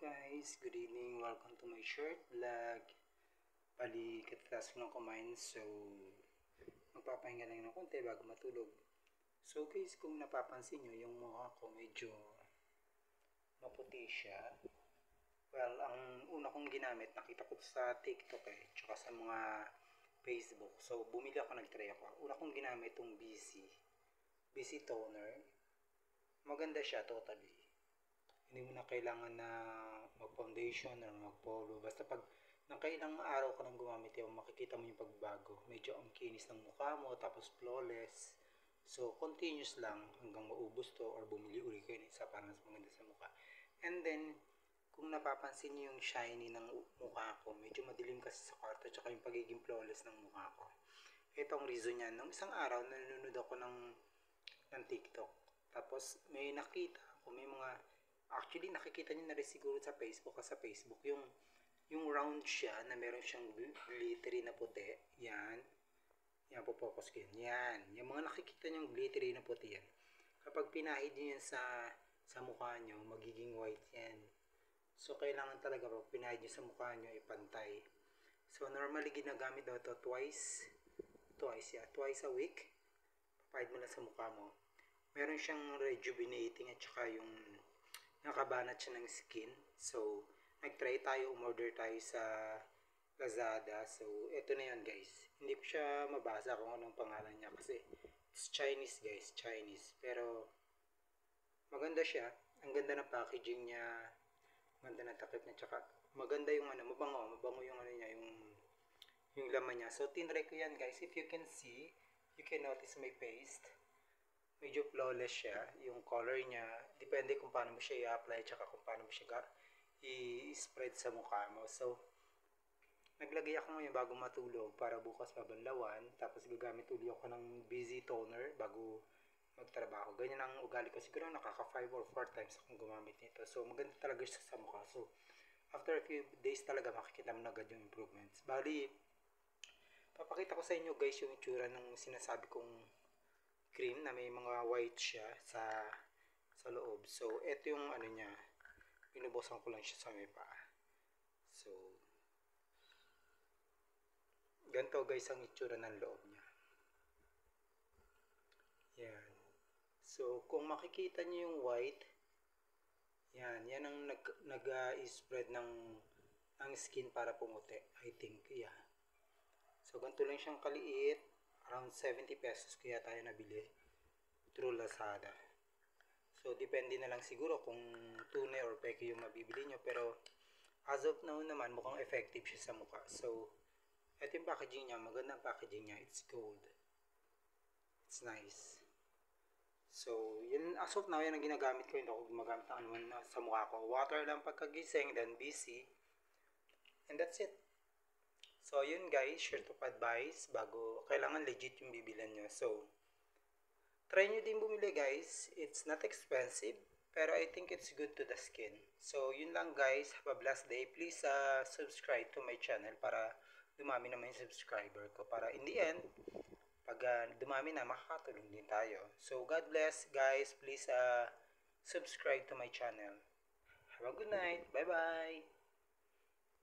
guys, good evening, welcome to my short vlog. Bali, katatas ko ng kumain, so magpapahinga lang ng konti bago matulog. So guys, kung napapansin nyo, yung mukha ko medyo maputi siya. Well, ang una kong ginamit, nakita ko sa TikTok tsaka sa mga Facebook. So bumili ako, nag-try ako. Una kong ginamit itong BC toner. Maganda siya totally. Hindi mo na kailangan na mag-foundation or mag-polo. Basta pag nakailang araw ka nang gumamit yun, makikita mo yung pagbago. Medyo ang kinis ng mukha mo, tapos flawless. So, continuous lang hanggang maubos to or bumili uli kayo ng isa para mas maganda sa mukha. And then, kung napapansin niyo yung shiny ng mukha ko, medyo madilim kasi sa kwarto, tsaka yung pagiging flawless ng mukha ko. Ito ang reason niyan. Nung isang araw, nanonood ako ng TikTok. Tapos, may nakita ako, actually nakikita niyo na rin siguro sa Facebook, yung round siya na meron siyang glittery na puti. Yan po-focus ko yan. Yung mga nakikita niyong glittery na puti yan, kapag pinahid niyo yan sa mukha niyo, magiging white yan. So kailangan talaga pag pinahid niyo sa mukha niyo ipantay. So normally ginagamit daw to twice a week. Papahid mo lang sa mukha mo. Meron siyang rejuvenating at saka yung nakabanat siya ng skin. So, nag-try tayo, umorder tayo sa Lazada. So, eto na yun guys. Hindi ko siya mabasa kung anong pangalan niya kasi it's Chinese guys, Chinese. Pero, maganda siya. Ang ganda ng packaging niya. Maganda ng takip niya. Tsaka, maganda yung mabango yung niya, yung laman niya. So, tinry ko yan guys. If you can see, you can notice my paste. Medyo flawless siya, yung color niya, depende kung paano mo siya i-apply tsaka kung paano mo siya i-spread sa mukha mo. So, naglagay ako ngayon bago matulog para bukas mabanlawan, tapos gagamit ulit ako ng BC toner bago magtrabaho. Ganyan ang ugali ko, siguro nakaka 5 or 4 times akong gumamit nito. So, maganda talaga siya sa mukha. So, after a few days talaga makikita mo na agad yung improvements. Bali, papakita ko sa inyo guys yung itsura ng sinasabi kong cream na may mga white siya sa loob. So, ito yung niya. Pinubusan ko lang siya sa may paa. So, ganito guys ang itsura ng loob niya. Yan. So, kung makikita niyo yung white, yan ang nag-spread ng skin para pumuti. I think, yeah. So, ganito lang siyang kaliit. Around 70 pesos kaya tayo nabili through Lazada. So, depende na lang siguro kung tunay or peke yung mabibili nyo. Pero, as of now naman, mukhang effective siya sa mukha. So, ito yung packaging niya. Magandang packaging niya. It's gold. It's nice. So, yun, as of now, yan ang ginagamit ko. Hindi ako gumagamit ng anuman sa mukha ko. Water lang pagkagising, then BC. And that's it. So, yun guys, share to advice bago, kailangan legit yung bibilan nyo. So, try nyo din bumili guys. It's not expensive, pero I think it's good to the skin. So, yun lang guys. Have a blessed day. Please subscribe to my channel para dumami naman yung subscriber ko. Para in the end, pag dumami na, makakatulong din tayo. So, God bless guys. Please subscribe to my channel. Have a good night. Bye-bye.